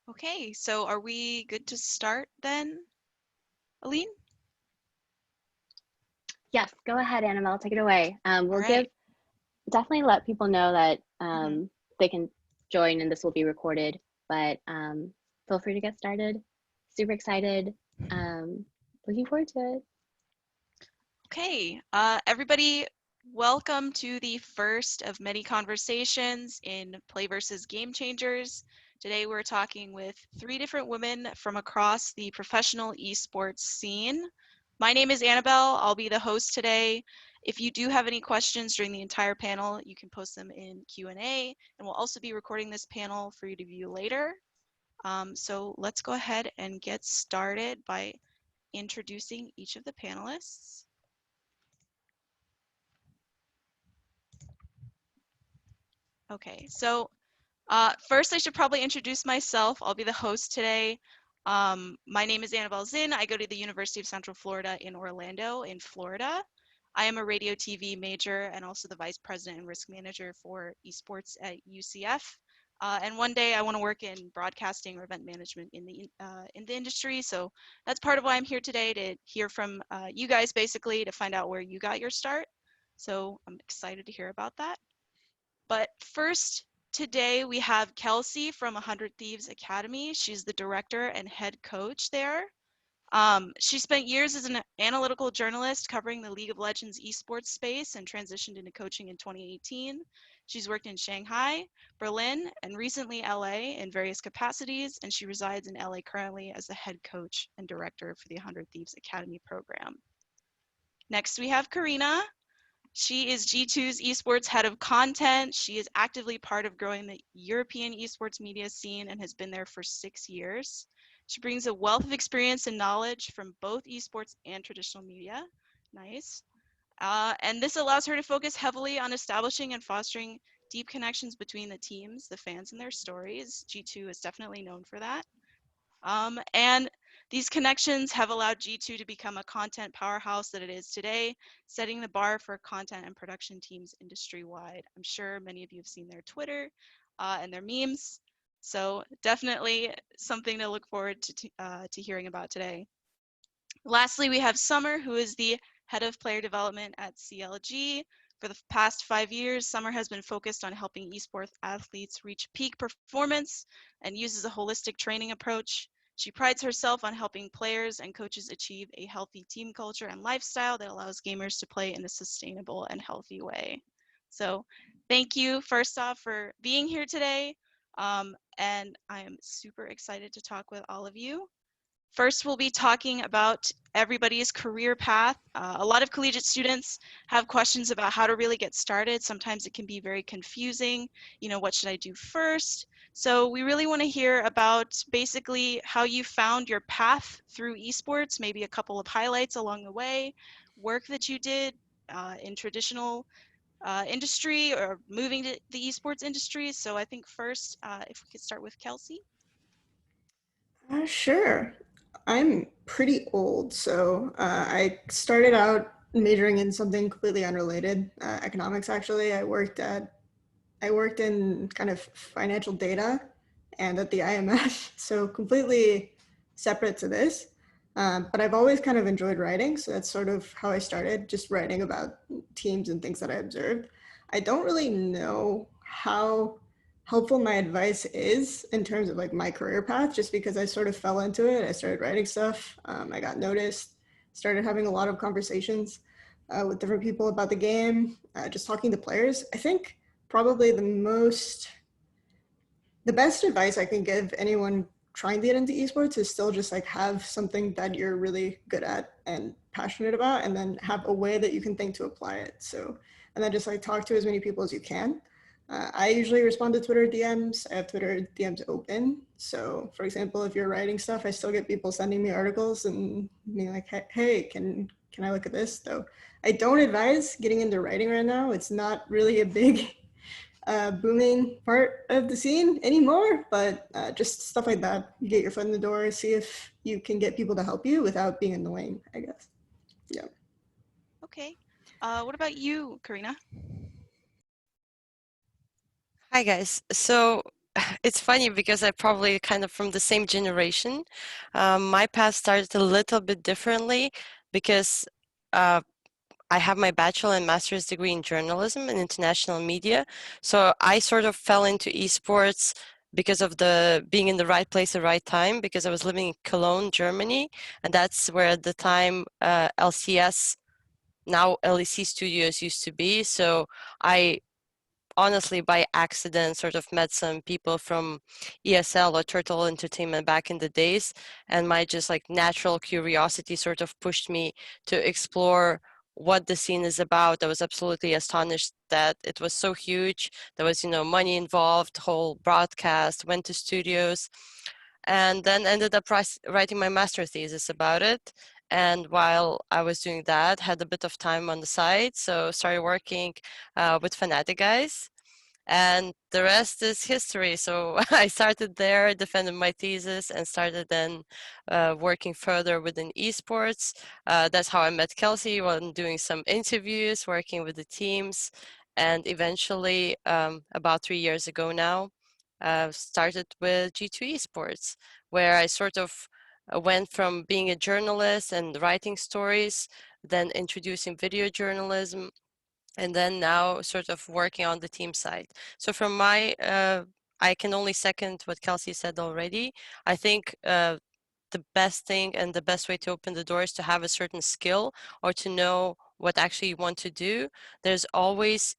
Okay, so are we good to start then, Aline? Yes, go ahead, Annabelle. Take it away. All We'll right. definitely let people know that Mhm. they can join and this will be recorded, but feel free to get started. Super excited. Um, Looking forward to it. Okay, everybody, welcome to the first of many conversations in PlayVS Game Changers. Today we're talking with 3 different women from across the professional esports scene. My name is Annabelle. I'll be the host today. If you do have any questions during the entire panel, you can post them in Q&A, and we'll also be recording this panel for you to view later. So let's go ahead and get started by introducing each of the panelists. Okay, so first I should probably introduce myself. I'll be the host today. My name is Annabelle Zinn. I go to the University of Central Florida in Orlando, in Florida. I am a radio TV major and also the vice president and risk manager for esports at UCF. And one day I want to work in broadcasting or event management in the industry. So that's part of why I'm here today, to hear from you guys, basically to find out where you got your start. So I'm excited to hear about that. But first, today we have Kelsey from 100 Thieves Academy. She's the director and head coach there. She spent years as an analytical journalist covering the League of Legends esports space and transitioned into coaching in 2018. She's worked in Shanghai, Berlin, and recently LA in various capacities, and she resides in LA currently as the head coach and director for the 100 Thieves Academy program. Next, we have Karina. She is G2's esports head of content. She is actively part of growing the European esports media scene and has been there for 6 years. She brings a wealth of experience and knowledge from both esports and traditional media. Nice. And this allows her to focus heavily on establishing and fostering deep connections between the teams, the fans, and their stories. G2 is definitely known for that. And these connections have allowed G2 to become a content powerhouse that it is today, setting the bar for content and production teams industry-wide. I'm sure many of you have seen their Twitter and their memes, so definitely something to look forward to hearing about today. Lastly, we have Summer, who is the head of player development at CLG. For the past 5 years, Summer has been focused on helping esports athletes reach peak performance and uses a holistic training approach. She prides herself on helping players and coaches achieve a healthy team culture and lifestyle that allows gamers to play in a sustainable and healthy way. So thank you, first off, for being here today. And I am super excited to talk with all of you. First, we'll be talking about everybody's career path. A lot of collegiate students have questions about how to really get started. Sometimes it can be very confusing. You know, what should I do first? So we really want to hear about basically how you found your path through esports, maybe a couple of highlights along the way, work that you did in traditional industry or moving to the esports industry. So I think first, if we could start with Kelsey. Sure. I'm pretty old, so I started out majoring in something completely unrelated, economics actually. I worked in kind of financial data and at the IMF, so completely separate to this. But I've always kind of enjoyed writing, so that's sort of how I started, just writing about teams and things that I observed. I don't really know how helpful my advice is in terms of like my career path, just because I sort of fell into it. I started writing stuff. I got noticed, started having a lot of conversations with different people about the game, just talking to players. I think probably the best advice I can give anyone trying to get into esports is still just like have something that you're really good at and passionate about, and then have a way that you can think to apply it. So, and then just like talk to as many people as you can. I usually respond to Twitter DMs. I have Twitter DMs open. So, for example, if you're writing stuff, I still get people sending me articles and being like, "Hey, can I look at this?" Though I don't advise getting into writing right now. It's not really a big booming part of the scene anymore, but just stuff like that. You get your foot in the door, see if you can get people to help you without being annoying, I guess. Yeah. Okay. What about you, Karina? Hi guys. So it's funny because I probably kind of from the same generation. My path started a little bit differently because uh, I have my bachelor and master's degree in journalism and international media. So I sort of fell into esports because of the being in the right place at the right time, because I was living in Cologne, Germany, and that's where at the time LCS, now LEC Studios, used to be. So I honestly by accident sort of met some people from ESL or Turtle Entertainment back in the days, and my just like natural curiosity sort of pushed me to explore what the scene is about. I was absolutely astonished that it was so huge. There was, money involved, whole broadcast, went to studios, and then ended up writing my master thesis about it. And while I was doing that, had a bit of time on the side, so started working with Fnatic guys, and the rest is history. So I started there, defended my thesis, and started then working further within esports. That's how I met Kelsey when doing some interviews, working with the teams, and eventually, about 3 years ago now, started with G2 Esports, where I sort of went from being a journalist and writing stories, then introducing video journalism, and then now sort of working on the team side. So from my, I can only second what Kelsey said already. I think the best thing and the best way to open the door is to have a certain skill or to know what actually you want to do. There's always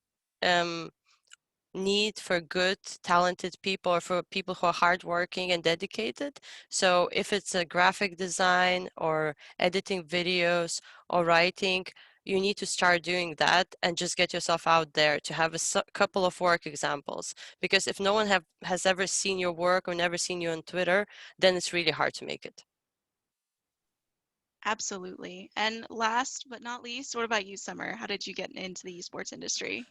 need for good, talented people, or for people who are hardworking and dedicated. So if it's a graphic design or editing videos or writing, you need to start doing that and just get yourself out there to have a couple of work examples. Because if no one has ever seen your work or never seen you on Twitter, then it's really hard to make it. Absolutely. And last but not least, what about you, Summer? How did you get into the esports industry?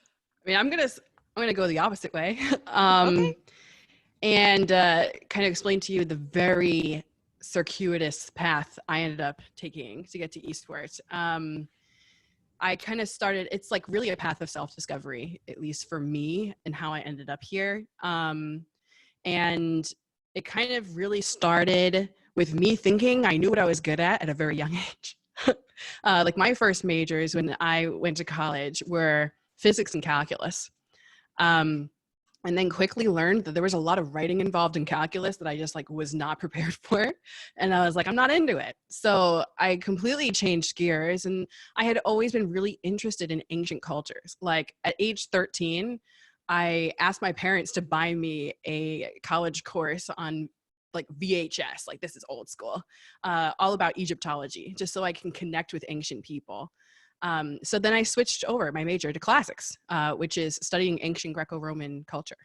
I mean, I'm gonna go the opposite way, Okay. and kind of explain to you the very circuitous path I ended up taking to get to esports. I kind of started. It's like really a path of self-discovery, at least for me, and how I ended up here. And it kind of really started with me thinking I knew what I was good at a very young age. Like my first majors when I went to college were physics and calculus. Um, and then quickly learned that there was a lot of writing involved in calculus that I just like was not prepared for. And I was like, I'm not into it. So I completely changed gears, and I had always been really interested in ancient cultures. Like at age 13, I asked my parents to buy me a college course on like VHS, like this is old school, all about Egyptology, just so I can connect with ancient people. So then I switched over my major to classics, which is studying ancient Greco-Roman culture,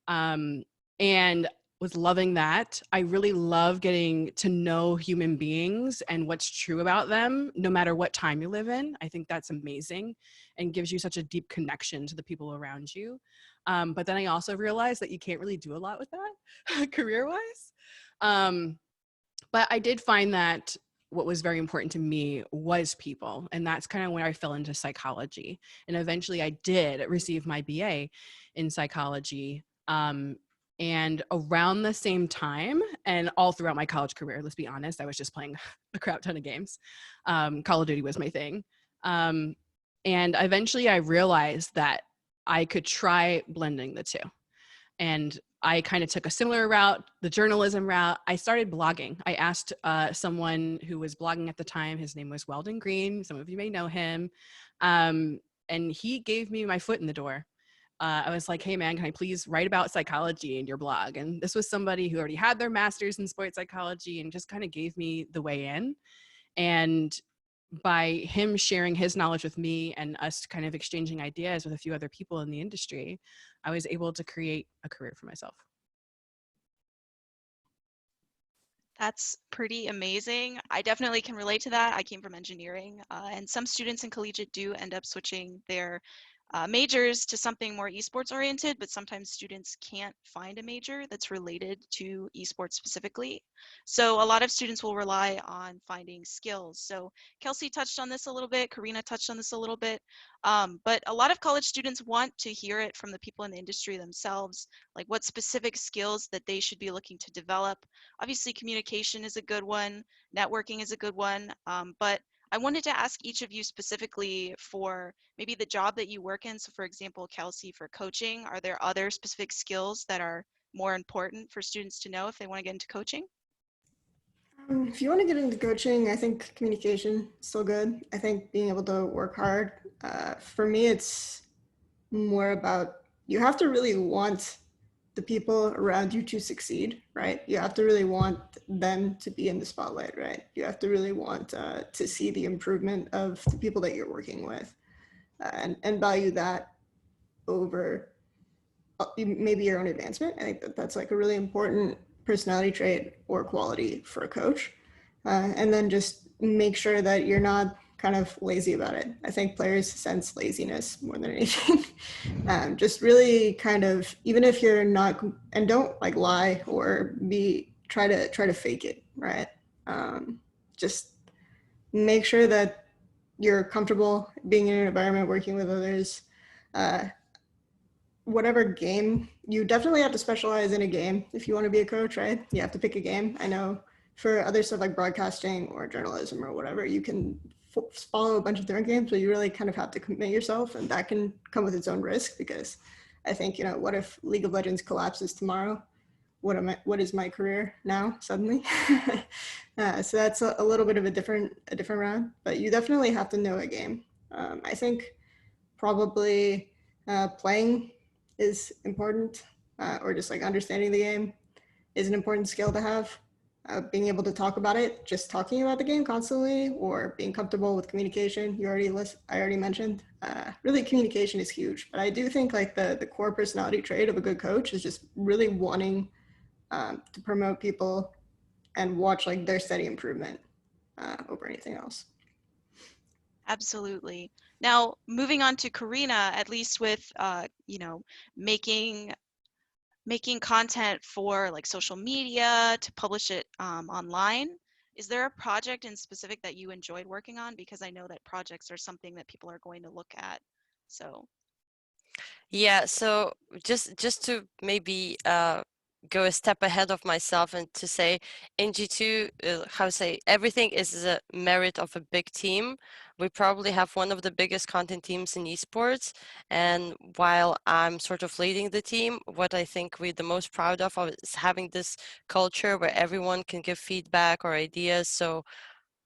and was loving that. I really love getting to know human beings and what's true about them, no matter what time you live in. I think that's amazing and gives you such a deep connection to the people around you. But then I also realized that you can't really do a lot with that career-wise. But I did find that what was very important to me was people. And that's kind of where I fell into psychology. And eventually I did receive my BA in psychology. And around the same time, and all throughout my college career, let's be honest, I was just playing a crap ton of games. Call of Duty was my thing. And eventually I realized that I could try blending the two. And I kind of took a similar route, the journalism route. I started blogging. I asked someone who was blogging at the time. His name was Weldon Green. Some of you may know him. And he gave me my foot in the door. I was like, hey man, can I please write about psychology in your blog? And this was somebody who already had their master's in sports psychology and just kind of gave me the way in. And by him sharing his knowledge with me and us kind of exchanging ideas with a few other people in the industry, I was able to create a career for myself. That's pretty amazing. I definitely can relate to that. I came from engineering, and some students in collegiate do end up switching their majors to something more esports oriented, but sometimes students can't find a major that's related to esports specifically. So a lot of students will rely on finding skills. So Kelsey touched on this a little bit, Karina touched on this a little bit, but a lot of college students want to hear it from the people in the industry themselves, like what specific skills that they should be looking to develop. Obviously, communication is a good one, networking is a good one, but I wanted to ask each of you specifically for maybe the job that you work in. So for example, Kelsey, for coaching, are there other specific skills that are more important for students to know if they want to get into coaching? If you want to get into coaching, I think communication is still good. I think being able to work hard. For me, it's more about you have to really want the people around you to succeed, right? You have to really want them to be in the spotlight, right? You have to really want to see the improvement of the people that you're working with, and value that over maybe your own advancement. I think that that's like a really important personality trait or quality for a coach. And then just make sure that you're not kind of lazy about it. I think players sense laziness more than anything. Just really kind of, even if you're not, and don't like lie or try to fake it, right? Just make sure that you're comfortable being in an environment, working with others. Whatever game, you definitely have to specialize in a game if you want to be a coach, right? You have to pick a game. I know for other stuff like broadcasting or journalism or whatever, you can follow a bunch of different games, but you really kind of have to commit yourself, and that can come with its own risk, because I think, what if League of Legends collapses tomorrow? What is my career now suddenly? So that's a little bit of a different route, but you definitely have to know a game. I think probably playing is important, or just like understanding the game is an important skill to have. Being able to talk about it, just talking about the game constantly, or being comfortable with communication. I already mentioned. Really, communication is huge. But I do think like the core personality trait of a good coach is just really wanting to promote people and watch like their steady improvement over anything else. Absolutely. Now, moving on to Karina, at least with, making content for like social media to publish it online. Is there a project in specific that you enjoyed working on? Because I know that projects are something that people are going to look at. So Yeah, so just to maybe go a step ahead of myself and to say in G2, how to say, everything is a merit of a big team. We probably have one of the biggest content teams in esports, and while I'm sort of leading the team, what I think we're the most proud of is having this culture where everyone can give feedback or ideas. So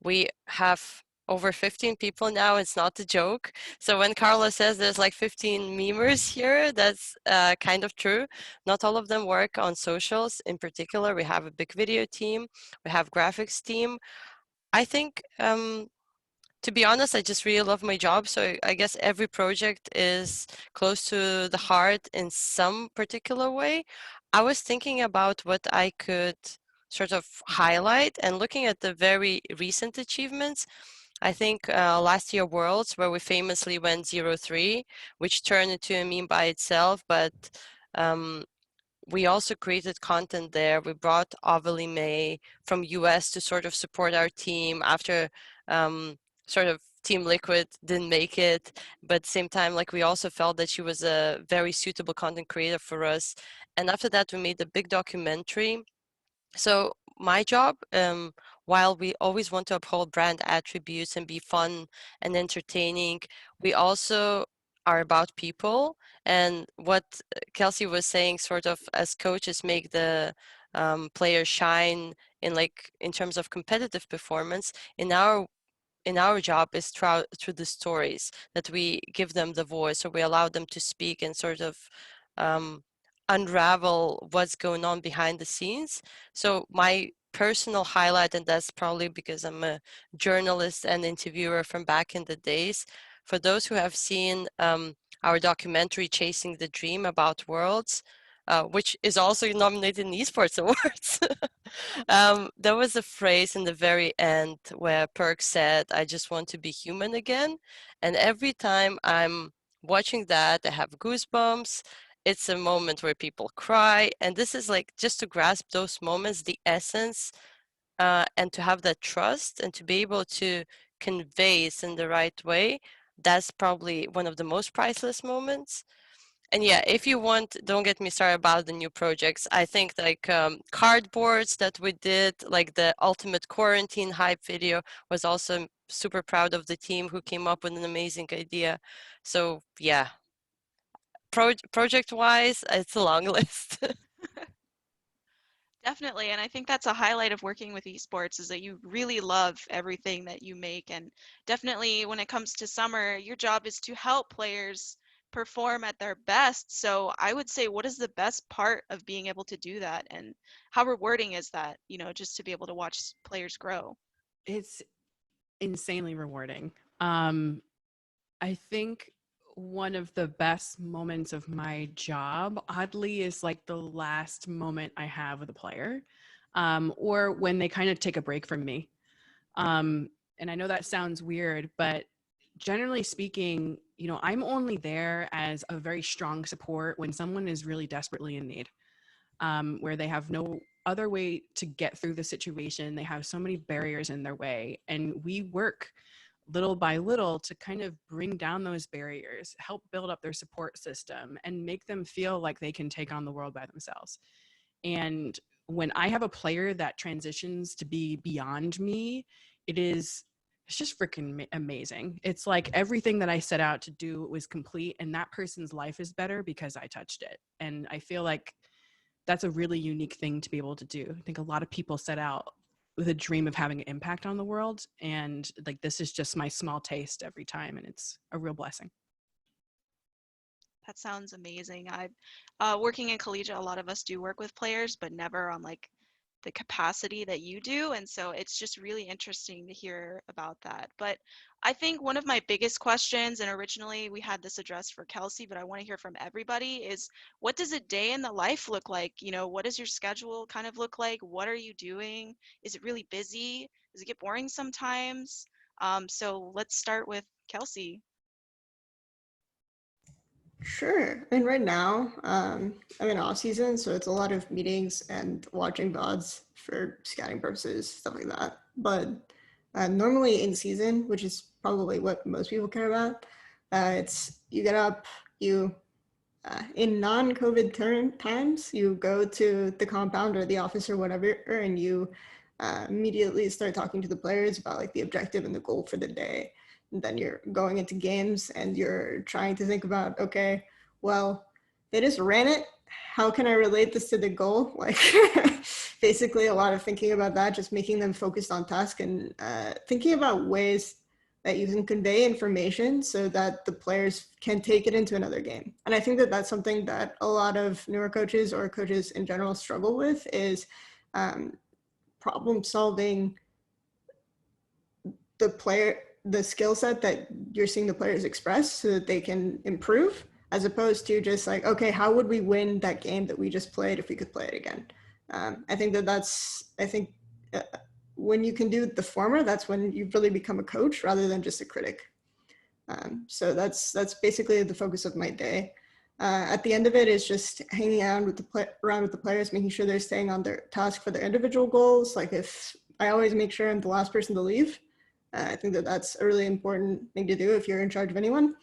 we have over 15 people now. It's not a joke. So when Carla says there's like 15 memers here, that's kind of true. Not all of them work on socials. In particular, we have a big video team. We have graphics team. I think, to be honest, I just really love my job. So I guess every project is close to the heart in some particular way. I was thinking about what I could sort of highlight, and looking at the very recent achievements. I think last year Worlds, where we famously went 0-3, which turned into a meme by itself, but um, we also created content there. We brought Avilee May from US to sort of support our team after sort of Team Liquid didn't make it, but at the same time, like, we also felt that she was a very suitable content creator for us. And after that, we made a big documentary. So my job, while we always want to uphold brand attributes and be fun and entertaining, we also are about people. And what Kelsey was saying, sort of as coaches, make the players shine in terms of competitive performance. In our job is through the stories that we give them the voice, or we allow them to speak and sort of um, unravel what's going on behind the scenes. So my personal highlight, and that's probably because I'm a journalist and interviewer from back in the days, for those who have seen our documentary Chasing the Dream about Worlds, which is also nominated in Esports Awards. There was a phrase in the very end where Perk said, "I just want to be human again." And every time I'm watching that, I have goosebumps. It's a moment where people cry. And this is like just to grasp those moments, the essence, and to have that trust and to be able to convey it in the right way. That's probably one of the most priceless moments. And yeah, if you want, don't get me started about the new projects. I think like cardboards that we did, like the ultimate quarantine hype video, was also super proud of the team who came up with an amazing idea. So yeah, project wise, it's a long list. Definitely, and I think that's a highlight of working with esports is that you really love everything that you make. And definitely when it comes to summer, your job is to help players perform at their best. So I would say, what is the best part of being able to do that? And how rewarding is that, just to be able to watch players grow? It's insanely rewarding. I think one of the best moments of my job, oddly, is like the last moment I have with a player, or when they kind of take a break from me. And I know that sounds weird, but generally speaking, I'm only there as a very strong support when someone is really desperately in need, where they have no other way to get through the situation. They have so many barriers in their way, and we work little by little to kind of bring down those barriers, help build up their support system, and make them feel like they can take on the world by themselves. And when I have a player that transitions to be beyond me, it's just freaking amazing. It's like everything that I set out to do was complete, and that person's life is better because I touched it. And I feel like that's a really unique thing to be able to do. I think a lot of people set out with a dream of having an impact on the world, and like this is just my small taste every time, and it's a real blessing. That sounds amazing. Working in Collegiate, a lot of us do work with players, but never on like the capacity that you do. And so it's just really interesting to hear about that. But I think one of my biggest questions, and originally we had this addressed for Kelsey, but I want to hear from everybody, is what does a day in the life look like? What does your schedule kind of look like? What are you doing? Is it really busy? Does it get boring sometimes? So let's start with Kelsey. Sure. And right now, I'm in off season, so it's a lot of meetings and watching VODs for scouting purposes, stuff like that. But normally in season, which is probably what most people care about, it's you get up, you in non-COVID times, you go to the compound or the office or whatever, and you immediately start talking to the players about like the objective and the goal for the day. And then you're going into games and you're trying to think about, okay, well, they just ran it. How can I relate this to the goal? Like basically a lot of thinking about that, just making them focused on task and thinking about ways that you can convey information so that the players can take it into another game. And I think that that's something that a lot of newer coaches or coaches in general struggle with is problem solving the skill set that you're seeing the players express so that they can improve, as opposed to just like, okay, how would we win that game that we just played if we could play it again? I think when you can do the former, that's when you really become a coach rather than just a critic. So that's basically the focus of my day. At the end of it is just hanging out with the players, making sure they're staying on their task for their individual goals. Like if I always make sure I'm the last person to leave. I think that that's a really important thing to do if you're in charge of anyone.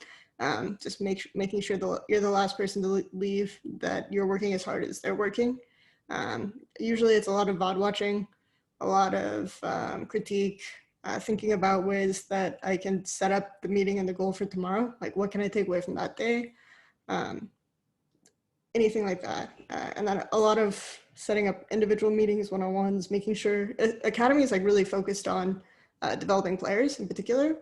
Just making sure you're the last person to leave, that you're working as hard as they're working. Usually it's a lot of VOD watching, a lot of critique, thinking about ways that I can set up the meeting and the goal for tomorrow. Like what can I take away from that day? Anything like that. And then a lot of setting up individual meetings, one-on-ones, making sure Academy is like really focused on developing players in particular.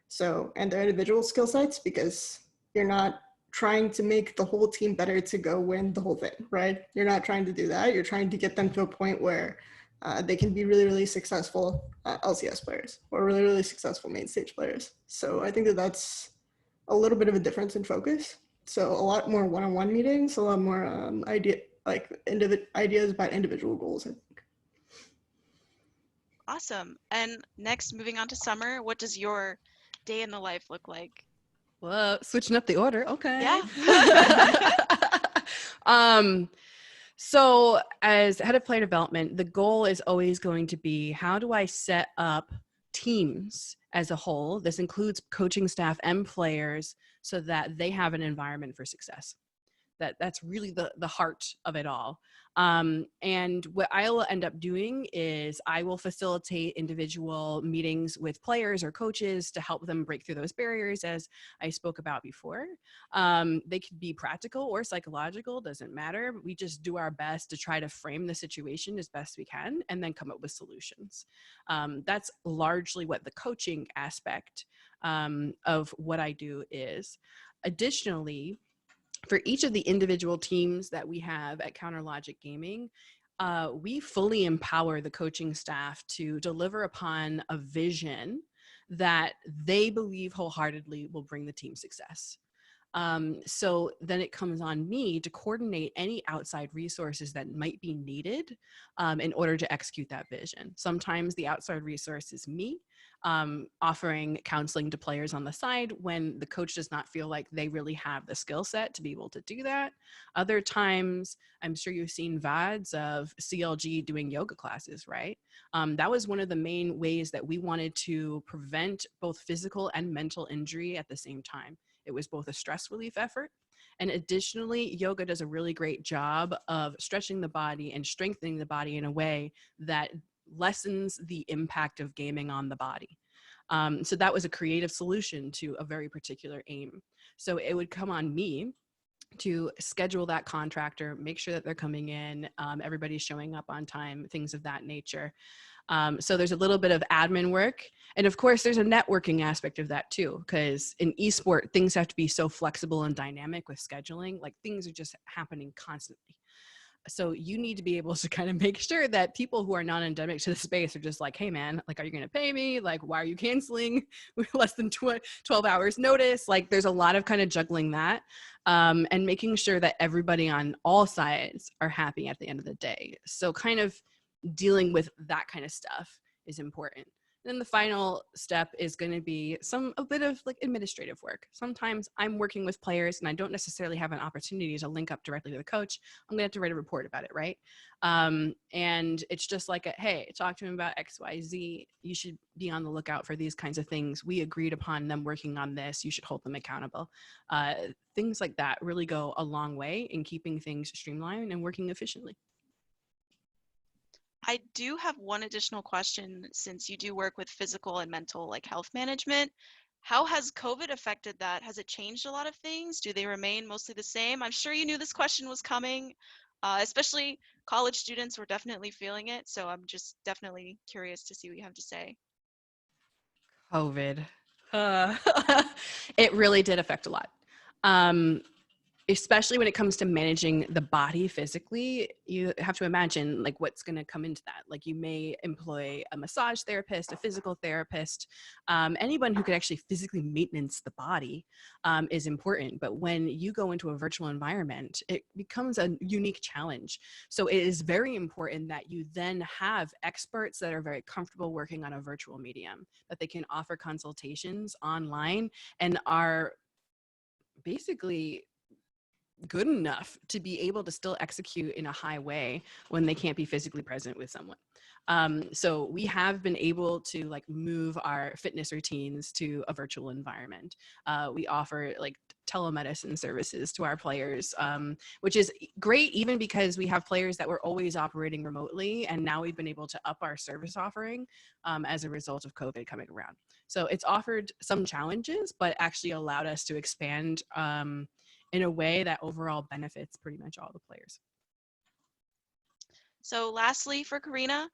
So, and their individual skill sets, because you're not trying to make the whole team better to go win the whole thing, right? You're not trying to do that. You're trying to get them to a point where they can be really, really successful LCS players or really, really successful main stage players. So I think that that's a little bit of a difference in focus. So a lot more one-on-one meetings, a lot more ideas about individual goals, I think. Awesome. And next, moving on to summer, what does your day in the life look like? Well, switching up the order. Okay. Yeah. So as head of player development, the goal is always going to be, how do I set up teams as a whole? This includes coaching staff and players so that they have an environment for success. That's really the heart of it all. And what I will end up doing is I will facilitate individual meetings with players or coaches to help them break through those barriers, as I spoke about before. They could be practical or psychological, doesn't matter. We just do our best to try to frame the situation as best we can and then come up with solutions. That's largely what the coaching aspect of what I do is. Additionally, for each of the individual teams that we have at CounterLogic Gaming, we fully empower the coaching staff to deliver upon a vision that they believe wholeheartedly will bring the team success. So then it comes on me to coordinate any outside resources that might be needed in order to execute that vision. Sometimes the outside resource is me, offering counseling to players on the side when the coach does not feel like they really have the skill set to be able to do that. Other times, I'm sure you've seen VODs of CLG doing yoga classes, right? That was one of the main ways that we wanted to prevent both physical and mental injury at the same time. It was both a stress relief effort, and additionally, yoga does a really great job of stretching the body and strengthening the body in a way that lessens the impact of gaming on the body. So that was a creative solution to a very particular aim. So it would come on me to schedule that contractor, make sure that they're coming in, everybody's showing up on time, things of that nature. So there's a little bit of admin work. And of course, there's a networking aspect of that too, because in esport, things have to be so flexible and dynamic with scheduling. Like, things are just happening constantly. So you need to be able to kind of make sure that people who are non-endemic to the space are just like, hey man, like, are you going to pay me? Like, why are you canceling with less than 12 hours notice? Like, there's a lot of kind of juggling that and making sure that everybody on all sides are happy at the end of the day. So kind of dealing with that kind of stuff is important. Then the final step is going to be a bit of like administrative work. Sometimes I'm working with players and I don't necessarily have an opportunity to link up directly to the coach. I'm going to have to write a report about it, right? And it's just like, hey, talk to him about XYZ. You should be on the lookout for these kinds of things. We agreed upon them working on this. You should hold them accountable. Things like that really go a long way in keeping things streamlined and working efficiently. I do have one additional question, since you do work with physical and mental like health management. How has COVID affected that? Has it changed a lot of things? Do they remain mostly the same? I'm sure you knew this question was coming, especially college students were definitely feeling it. So I'm just definitely curious to see what you have to say. COVID. It really did affect a lot. Especially when it comes to managing the body physically. You have to imagine like what's going to come into that. Like, you may employ a massage therapist, a physical therapist, anyone who could actually physically maintenance the body is important. But when you go into a virtual environment, it becomes a unique challenge. So it is very important that you then have experts that are very comfortable working on a virtual medium, that they can offer consultations online and are basically good enough to be able to still execute in a high way when they can't be physically present with someone. So we have been able to like move our fitness routines to a virtual environment. We offer like telemedicine services to our players, which is great, even because we have players that were always operating remotely, and now we've been able to up our service offering as a result of COVID coming around. So it's offered some challenges, but actually allowed us to expand in a way that overall benefits pretty much all the players. So lastly, for Karina,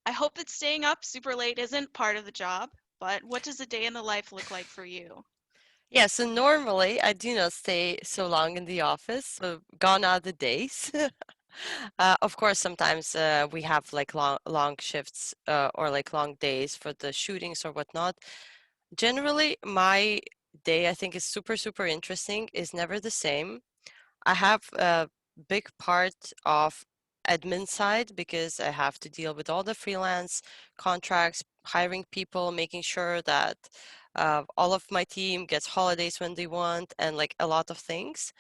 I hope that staying up super late isn't part of the job, but what does a day in the life look like for you? Yeah, so normally I do not stay so long in the office, so gone are the days. Of course, sometimes we have like long shifts or like long days for the shootings or whatnot. Generally, my day, I think, is super interesting, is never the same. I have a big part of admin side because I have to deal with all the freelance contracts, hiring people, making sure that All of my team gets holidays when they want, and like a lot of things.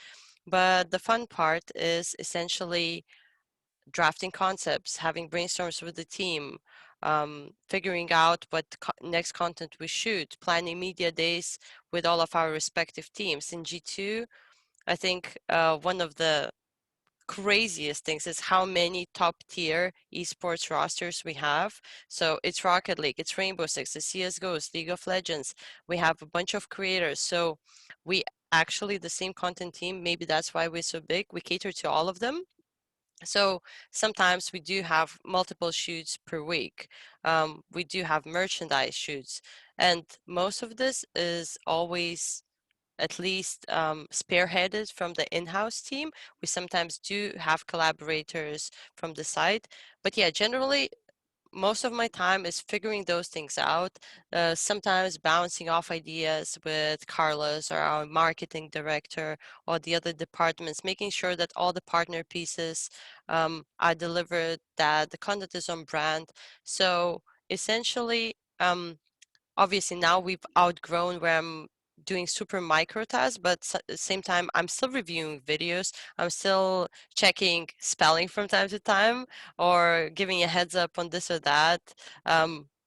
But the fun part is essentially drafting concepts, having brainstorms with the team, figuring out what next content we shoot, planning media days with all of our respective teams. In G2, I think one of the craziest things is how many top tier esports rosters we have. So it's Rocket League, it's Rainbow Six, it's CSGO, it's League of Legends. We have a bunch of creators. So we actually, the same content team, maybe that's why we're so big, we cater to all of them. So sometimes we do have multiple shoots per week. We do have merchandise shoots. And most of this is always at least spearheaded from the in-house team. We sometimes do have collaborators from the side. But yeah, generally, most of my time is figuring those things out, sometimes bouncing off ideas with Carlos or our marketing director or the other departments, making sure that all the partner pieces are delivered, that the content is on brand. So essentially, obviously now we've outgrown where I'm doing super micro tasks, but at the same time, I'm still reviewing videos. I'm still checking spelling from time to time or giving a heads up on this or that.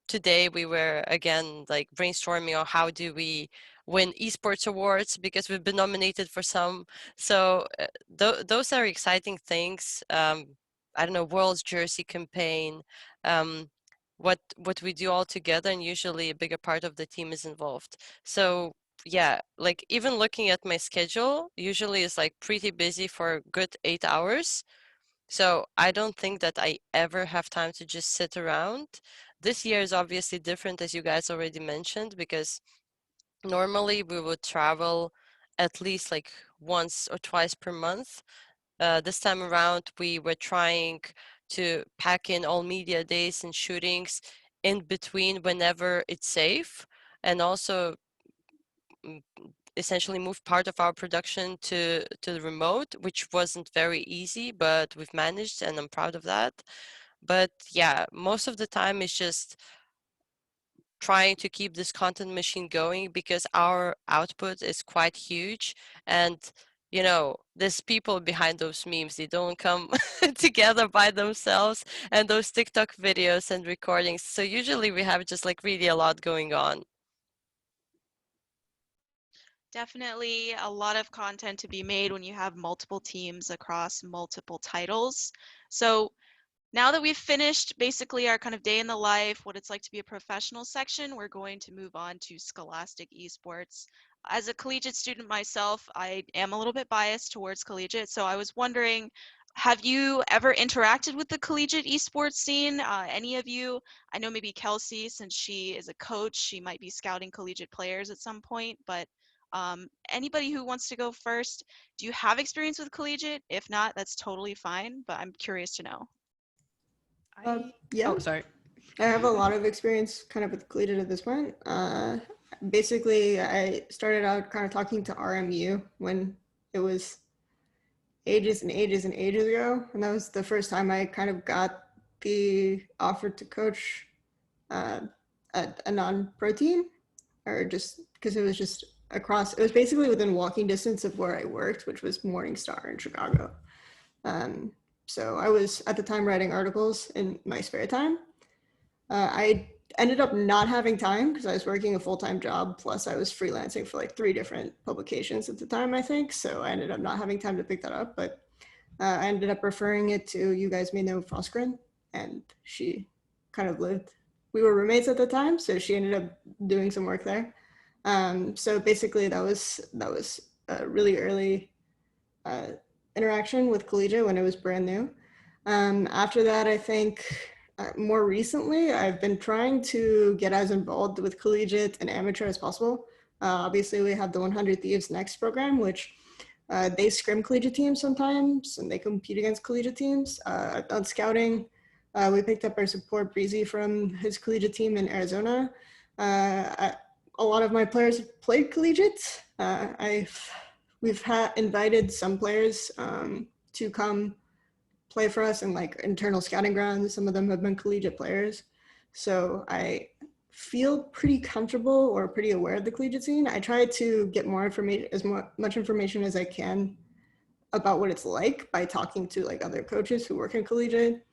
Today we were again like brainstorming on how do we win esports awards because we've been nominated for some. So those are exciting things. I don't know, World's Jersey campaign. What we do all together, and usually a bigger part of the team is involved. So yeah, like even looking at my schedule, usually is like pretty busy for a good 8 hours. So I don't think that I ever have time to just sit around. This year is obviously different, as you guys already mentioned, because normally we would travel at least like once or twice per month. This time around, we were trying to pack in all media days and shootings in between whenever it's safe, and also mm, essentially move part of our production to the remote, which wasn't very easy, but we've managed, and I'm proud of that. But yeah, most of the time is just trying to keep this content machine going because our output is quite huge, and you know there's people behind those memes. They don't come together by themselves, and those TikTok videos and recordings. So usually we have just like really a lot going on. Definitely a lot of content to be made when you have multiple teams across multiple titles. So now that we've finished basically our kind of day in the life, what it's like to be a professional section, we're going to move on to Scholastic Esports. As a collegiate student myself, I am a little bit biased towards collegiate, so I was wondering, have you ever interacted with the collegiate esports scene? Any of you? I know maybe Kelsey, since she is a coach, she might be scouting collegiate players at some point, but anybody who wants to go first, do you have experience with collegiate? If not, that's totally fine, but I'm curious to know. Yeah, Oh, sorry. I have a lot of experience kind of with collegiate at this point. Basically, I started out kind of talking to RMU when it was ages and ages and ages ago. And that was the first time I kind of got the offer to coach a non-pro team, or just because it was just across, it was basically within walking distance of where I worked, which was Morningstar in Chicago. So I was at the time writing articles in my spare time. I ended up not having time because I was working a full-time job, plus I was freelancing for like 3 different publications at the time, I think. So I ended up not having time to pick that up, but I ended up referring it to, you guys may know Foskrin, and she kind of lived, we were roommates at the time, so she ended up doing some work there. So basically that was a really early interaction with Collegiate when it was brand new. After that, I think more recently, I've been trying to get as involved with Collegiate and amateur as possible. Obviously, we have the 100 Thieves Next program, which they scrim collegiate teams sometimes, and they compete against collegiate teams. On scouting, we picked up our support Breezy from his collegiate team in Arizona. A lot of my players have played collegiate. We've invited some players to come play for us in like internal scouting grounds. Some of them have been collegiate players. So I feel pretty comfortable or pretty aware of the collegiate scene. I try to get more information, as much information as I can about what it's like by talking to like other coaches who work in collegiate,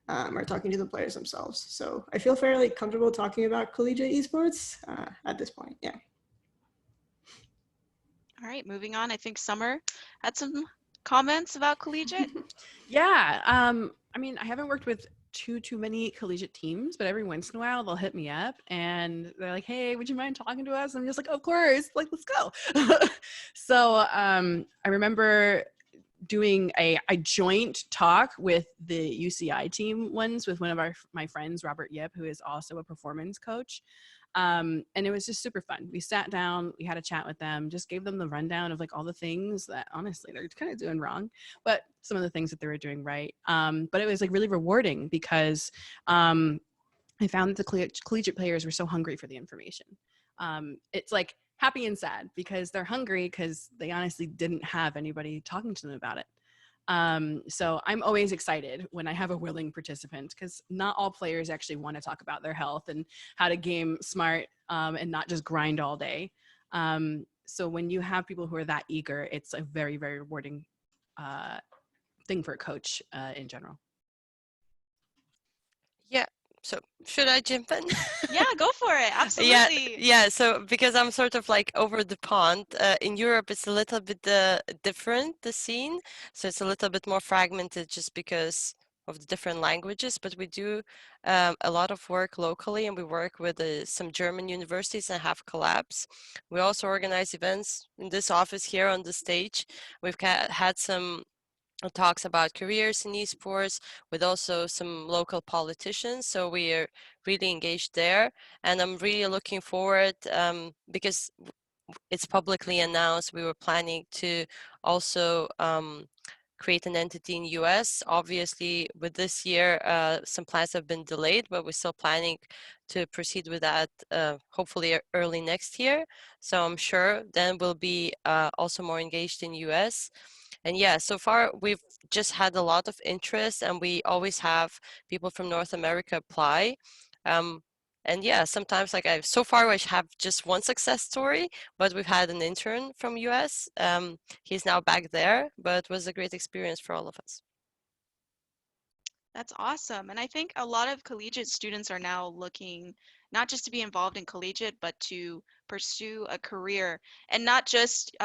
or talking to the players themselves. So I feel fairly comfortable talking about collegiate esports at this point. Yeah. All right, moving on. I think Summer had some comments about collegiate. Yeah. I mean, I haven't worked with too many collegiate teams, but every once in a while they'll hit me up and they're like, "Hey, would you mind talking to us?" And I'm just like, "Of course, like let's go." So I remember doing a joint talk with the UCI team once with one of my friends, Robert Yip, who is also a performance coach. And it was just super fun. We sat down, we had a chat with them, just gave them the rundown of like all the things that honestly they're kind of doing wrong, but some of the things that they were doing right. But it was like really rewarding because I found that the collegiate players were so hungry for the information. It's like happy and sad because they're hungry because they honestly didn't have anybody talking to them about it. So I'm always excited when I have a willing participant because not all players actually want to talk about their health and how to game smart and not just grind all day. So when you have people who are that eager, it's a very, very rewarding thing for a coach in general. Yeah. So should I jump in? Yeah, go for it. Absolutely. Yeah. So because I'm sort of like over the pond, in Europe it's a little bit different, the scene. So it's a little bit more fragmented just because of the different languages. But we do a lot of work locally, and we work with some German universities and have collabs. We also organize events in this office here on the stage. We've had some talks about careers in esports with also some local politicians, so we are really engaged there, and I'm really looking forward because it's publicly announced we were planning to also create an entity in US. Obviously with this year some plans have been delayed, but we're still planning to proceed with that hopefully early next year, so I'm sure then we'll be also more engaged in US. And yeah, so far we've just had a lot of interest, and we always have people from North America apply. And yeah, sometimes like so far I have just one success story, but we've had an intern from US. He's now back there, but it was a great experience for all of us. That's awesome. And I think a lot of collegiate students are now looking not just to be involved in collegiate, but to pursue a career, and not just,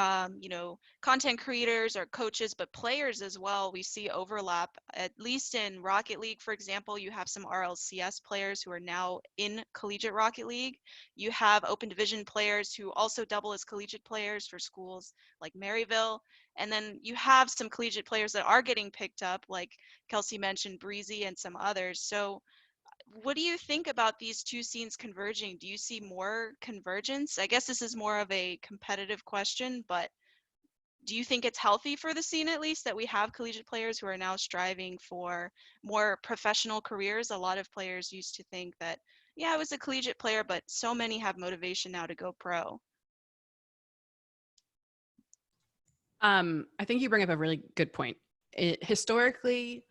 content creators or coaches, but players as well. We see overlap, at least in Rocket League, for example. You have some RLCS players who are now in collegiate Rocket League. You have open division players who also double as collegiate players for schools like Maryville. And then you have some collegiate players that are getting picked up, like Kelsey mentioned Breezy and some others. So what do you think about these two scenes converging? Do you see more convergence? I guess this is more of a competitive question, but do you think it's healthy for the scene, at least, that we have collegiate players who are now striving for more professional careers? A lot of players used to think that, yeah, I was a collegiate player, but so many have motivation now to go pro. I think you bring up a really good point. Historically,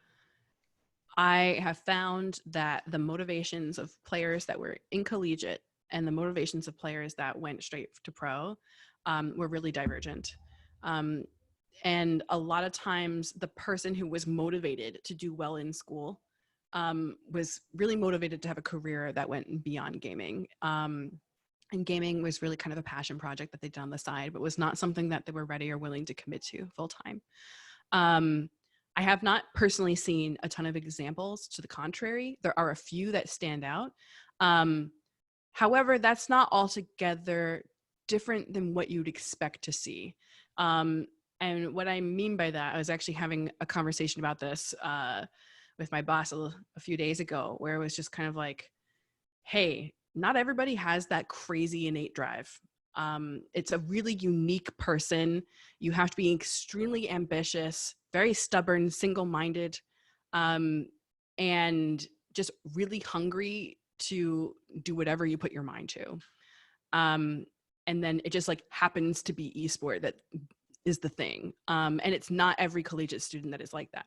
I have found that the motivations of players that were in collegiate and the motivations of players that went straight to pro were really divergent. And a lot of times the person who was motivated to do well in school was really motivated to have a career that went beyond gaming. And gaming was really kind of a passion project that they did on the side, but was not something that they were ready or willing to commit to full time. I have not personally seen a ton of examples to the contrary. There are a few that stand out. However, that's not altogether different than what you'd expect to see. And what I mean by that, I was actually having a conversation about this with my boss a few days ago, where it was just kind of like, hey, not everybody has that crazy innate drive. It's a really unique person. You have to be extremely ambitious, very stubborn, single-minded, and just really hungry to do whatever you put your mind to. And then it just like happens to be esport that is the thing. And it's not every collegiate student that is like that.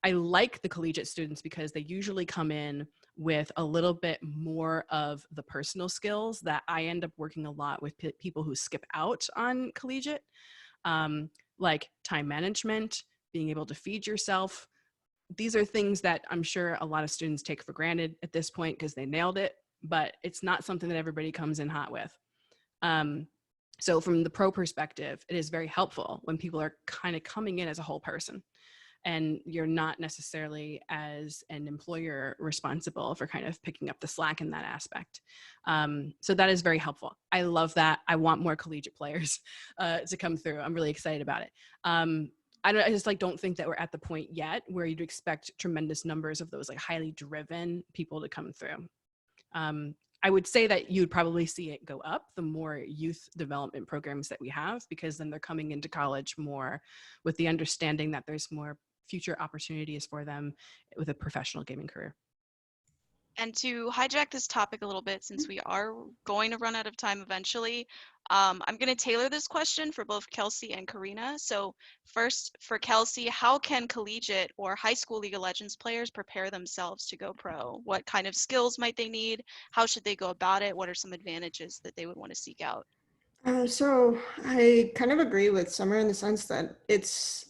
I like the collegiate students because they usually come in with a little bit more of the personal skills that I end up working a lot with people who skip out on collegiate, like time management, being able to feed yourself. These are things that I'm sure a lot of students take for granted at this point because they nailed it, but it's not something that everybody comes in hot with. So from the pro perspective, it is very helpful when people are kind of coming in as a whole person and you're not necessarily as an employer responsible for kind of picking up the slack in that aspect. So that is very helpful. I love that. I want more collegiate players to come through. I'm really excited about it. I just like don't think that we're at the point yet where you'd expect tremendous numbers of those like highly driven people to come through. I would say that you'd probably see it go up the more youth development programs that we have, because then they're coming into college more with the understanding that there's more future opportunities for them with a professional gaming career. And to hijack this topic a little bit, since we are going to run out of time eventually, I'm going to tailor this question for both Kelsey and Karina. So first, for Kelsey, how can collegiate or high school League of Legends players prepare themselves to go pro? What kind of skills might they need? How should they go about it? What are some advantages that they would want to seek out? So I kind of agree with Summer in the sense that it's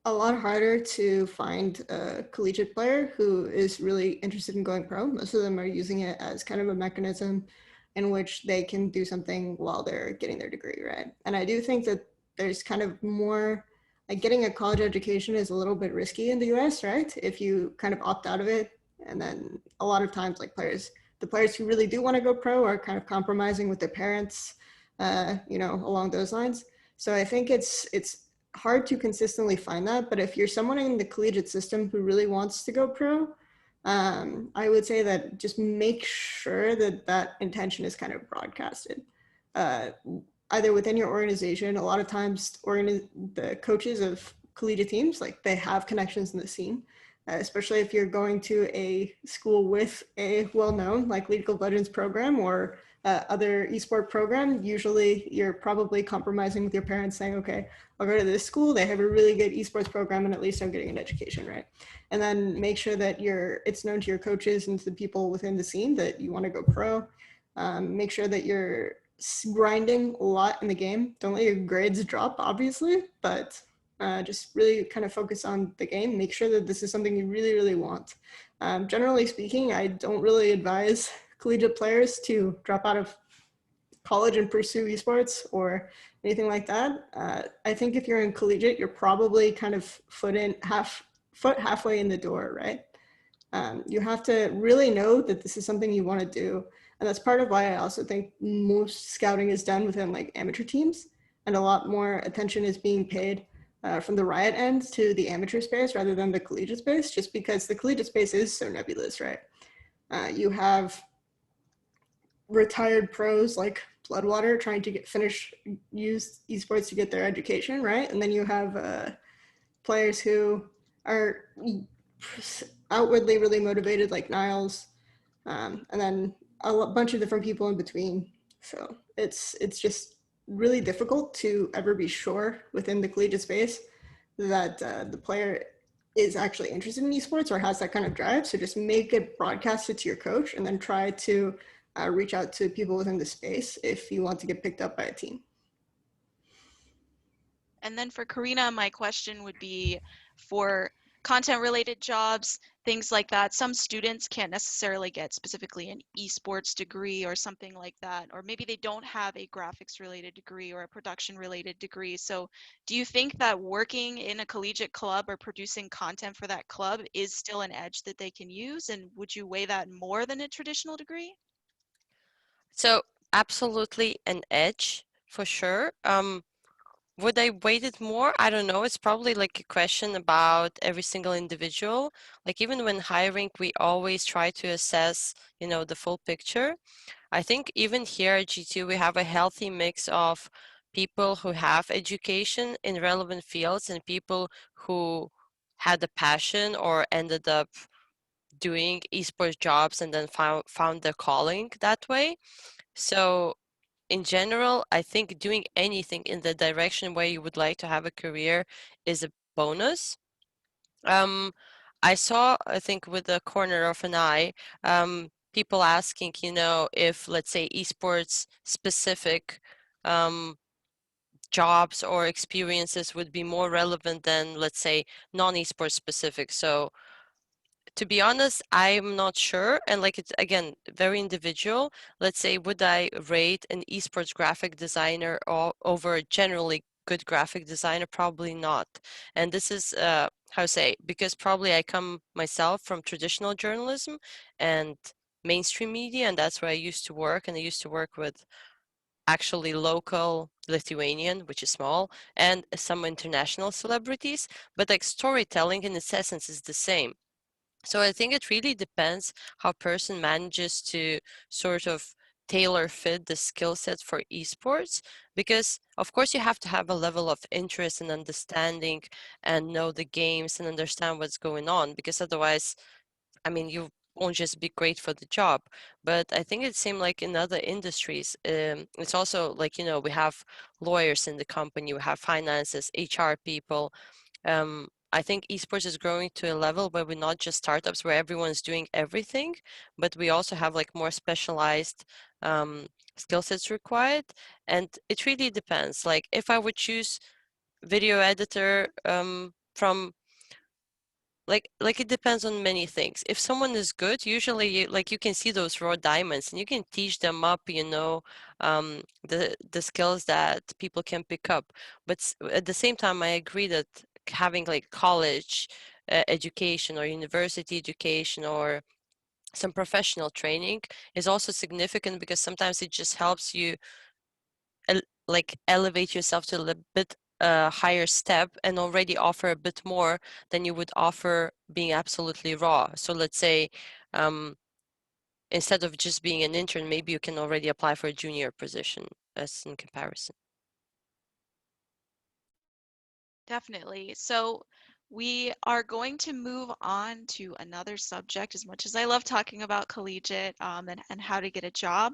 a lot harder to find a collegiate player who is really interested in going pro. Most of them are using it as kind of a mechanism in which they can do something while they're getting their degree, right? And I do think that there's kind of more, like getting a college education is a little bit risky in the US, right? If you kind of opt out of it, and then a lot of times like the players who really do want to go pro are kind of compromising with their parents, along those lines. So I think it's hard to consistently find that, but if you're someone in the collegiate system who really wants to go pro, I would say that just make sure that that intention is kind of broadcasted, either within your organization. A lot of times, the coaches of collegiate teams, like they have connections in the scene, especially if you're going to a school with a well-known like League of Legends program or other esport program. Usually you're probably compromising with your parents saying, okay, I'll go to this school, they have a really good esports program and at least I'm getting an education, right? And then make sure that it's known to your coaches and to the people within the scene that you want to go pro. Make sure that you're grinding a lot in the game. Don't let your grades drop, obviously, but just really kind of focus on the game. Make sure that this is something you really, really want. Generally speaking, I don't really advise collegiate players to drop out of college and pursue esports or anything like that. I think if you're in collegiate, you're probably kind of foot halfway in the door, right? You have to really know that this is something you want to do. And that's part of why I also think most scouting is done within like amateur teams, and a lot more attention is being paid from the Riot end to the amateur space rather than the collegiate space, just because the collegiate space is so nebulous, right? You have retired pros like Bloodwater trying to use esports to get their education, right? And then you have players who are outwardly really motivated like Niles, and then a bunch of different people in between. So it's just really difficult to ever be sure within the collegiate space that the player is actually interested in esports or has that kind of drive. So just make it broadcasted to your coach and then try to reach out to people within the space if you want to get picked up by a team. And then for Karina, my question would be for content related jobs, things like that. Some students can't necessarily get specifically an esports degree or something like that, or maybe they don't have a graphics related degree or a production related degree. So do you think that working in a collegiate club or producing content for that club is still an edge that they can use? And would you weigh that more than a traditional degree? So absolutely an edge for sure. Would I weight it more? I don't know. It's probably like a question about every single individual. Like even when hiring, we always try to assess, the full picture. I think even here at G2, we have a healthy mix of people who have education in relevant fields and people who had a passion or ended up doing esports jobs and then found their calling that way. So in general, I think doing anything in the direction where you would like to have a career is a bonus. I saw, I think, with the corner of an eye, people asking, if, let's say, esports specific jobs or experiences would be more relevant than, let's say, non-esports specific. So to be honest, I'm not sure. And like, it's again very individual. Let's say, would I rate an esports graphic designer over a generally good graphic designer? Probably not. And this is how to say, because probably I come myself from traditional journalism and mainstream media, and that's where I used to work. And I used to work with actually local Lithuanian, which is small, and some international celebrities. But like, storytelling in its essence is the same. So I think it really depends how a person manages to sort of tailor fit the skill set for esports, because of course you have to have a level of interest and understanding and know the games and understand what's going on, because otherwise, I mean, you won't just be great for the job. But I think it seemed like in other industries, it's also like, we have lawyers in the company, we have finances, HR people. I think esports is growing to a level where we're not just startups where everyone's doing everything, but we also have like more specialized skill sets required. And it really depends. Like, if I would choose video editor from like it depends on many things. If someone is good, usually you can see those raw diamonds and you can teach them up, the skills that people can pick up. But at the same time, I agree that having like college education or university education or some professional training is also significant, because sometimes it just helps you like elevate yourself to a little bit higher step and already offer a bit more than you would offer being absolutely raw. So let's say instead of just being an intern, maybe you can already apply for a junior position as in comparison. Definitely. So we are going to move on to another subject. As much as I love talking about collegiate and how to get a job,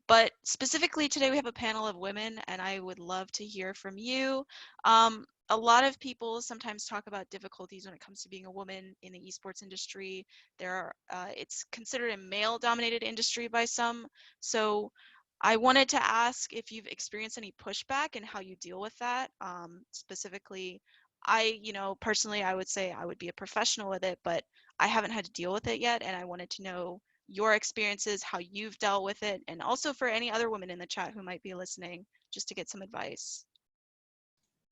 but specifically today we have a panel of women, and I would love to hear from you. A lot of people sometimes talk about difficulties when it comes to being a woman in the esports industry. It's considered a male-dominated industry by some. So I wanted to ask if you've experienced any pushback and how you deal with that. Specifically, personally, I would say I would be a professional with it, but I haven't had to deal with it yet. And I wanted to know your experiences, how you've dealt with it, and also for any other women in the chat who might be listening, just to get some advice.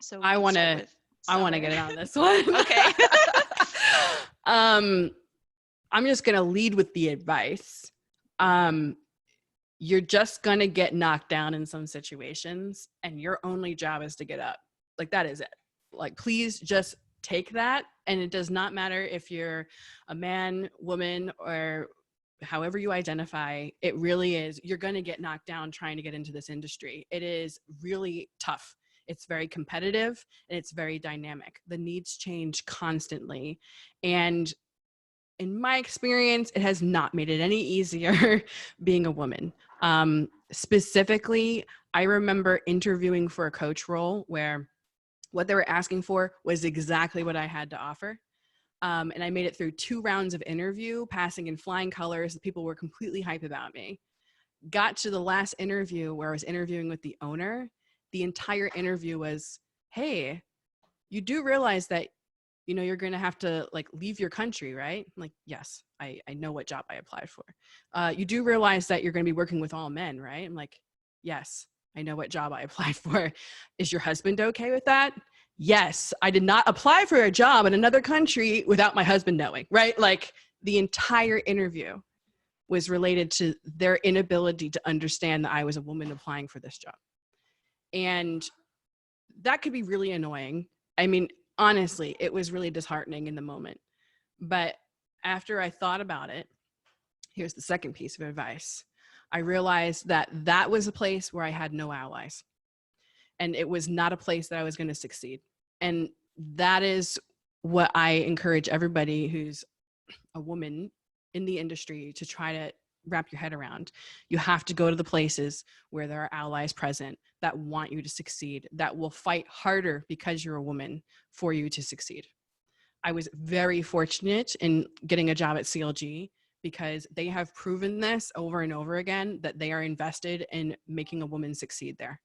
So we I can want start to with I want to Summer. get in on this one. Okay. I'm just going to lead with the advice. You're just going to get knocked down in some situations, and your only job is to get up. Like, that is it. Like, please just take that. And it does not matter if you're a man, woman, or however you identify. It really is. You're going to get knocked down trying to get into this industry. It is really tough. It's very competitive and it's very dynamic. The needs change constantly. And in my experience, it has not made it any easier being a woman. Specifically, I remember interviewing for a coach role where what they were asking for was exactly what I had to offer. And I made it through 2 rounds of interview, passing in flying colors. The people were completely hype about me. Got to the last interview where I was interviewing with the owner. The entire interview was, hey, you do realize that you're going to have to like leave your country, right? I'm like, yes, I know what job I applied for. You do realize that you're going to be working with all men, right? I'm like, yes, I know what job I applied for. Is your husband okay with that? Yes, I did not apply for a job in another country without my husband knowing, right? Like, the entire interview was related to their inability to understand that I was a woman applying for this job. And that could be really annoying. I mean, honestly, it was really disheartening in the moment. But after I thought about it, here's the second piece of advice. I realized that that was a place where I had no allies. And it was not a place that I was going to succeed. And that is what I encourage everybody who's a woman in the industry to try to wrap your head around. You have to go to the places where there are allies present that want you to succeed, that will fight harder because you're a woman for you to succeed. I was very fortunate in getting a job at CLG because they have proven this over and over again that they are invested in making a woman succeed there.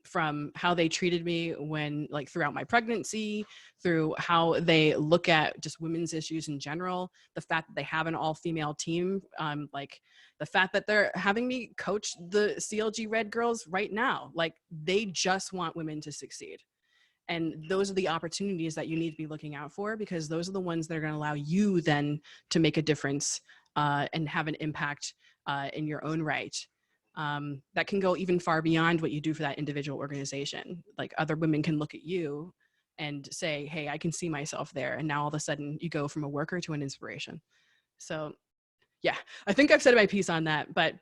From how they treated me when, like, throughout my pregnancy, through how they look at just women's issues in general, the fact that they have an all-female team, like the fact that they're having me coach the CLG Red Girls right now, like they just want women to succeed. And those are the opportunities that you need to be looking out for, because those are the ones that are going to allow you then to make a difference and have an impact in your own right. That can go even far beyond what you do for that individual organization. Like other women can look at you and say, hey, I can see myself there. And now all of a sudden you go from a worker to an inspiration. So yeah, I think I've said my piece on that, but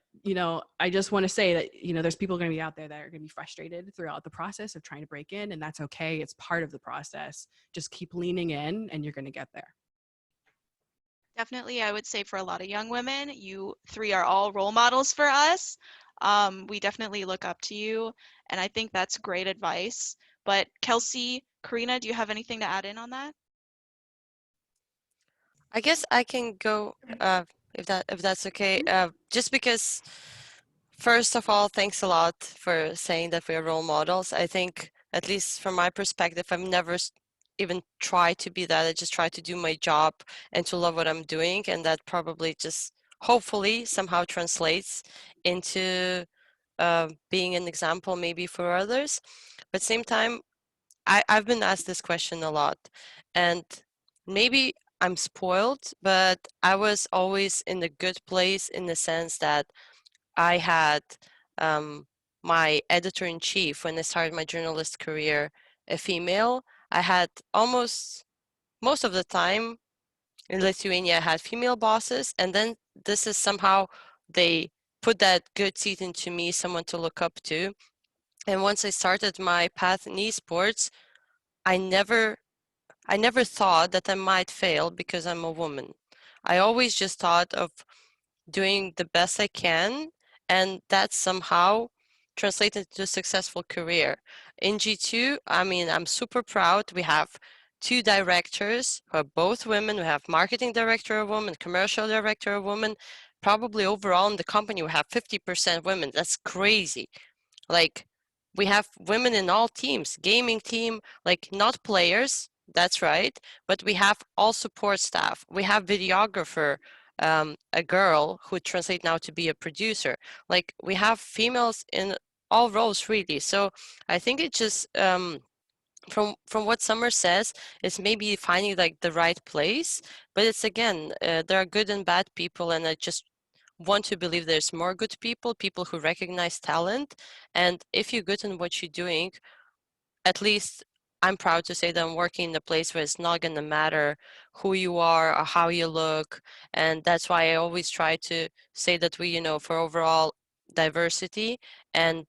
I just want to say that, there's people going to be out there that are going to be frustrated throughout the process of trying to break in, and that's okay. It's part of the process. Just keep leaning in and you're going to get there. Definitely, I would say for a lot of young women, you three are all role models for us. We definitely look up to you, and I think that's great advice. But Kelsey, Karina, do you have anything to add in on that? I guess I can go if that's okay. Just because, first of all, thanks a lot for saying that we're role models. I think, at least from my perspective, I've never even tried to be that. I just try to do my job and to love what I'm doing, and that probably just hopefully somehow translates into being an example maybe for others. But same time, I've been asked this question a lot, and maybe I'm spoiled, but I was always in a good place in the sense that I had my editor-in-chief when I started my journalist career, a female. I had almost most of the time in Lithuania, I had female bosses, and then this is somehow they put that good seat into me, someone to look up to. And once I started my path in esports, I never thought that I might fail because I'm a woman. I always just thought of doing the best I can, and that somehow translated to a successful career. In G2, I mean, I'm super proud. We have two directors who are both women. We have marketing director a woman, commercial director a woman. Probably overall in the company, we have 50% women. That's crazy. Like, we have women in all teams, gaming team, like not players, that's right, but we have all support staff. We have videographer, a girl who translate now to be a producer. Like, we have females in all roles really. So I think it just from what Summer says, it's maybe finding like the right place, but it's again, there are good and bad people, and I just want to believe there's more good people, people who recognize talent. And if you're good in what you're doing, at least I'm proud to say that I'm working in a place where it's not going to matter who you are or how you look. And that's why I always try to say that we, for overall diversity, and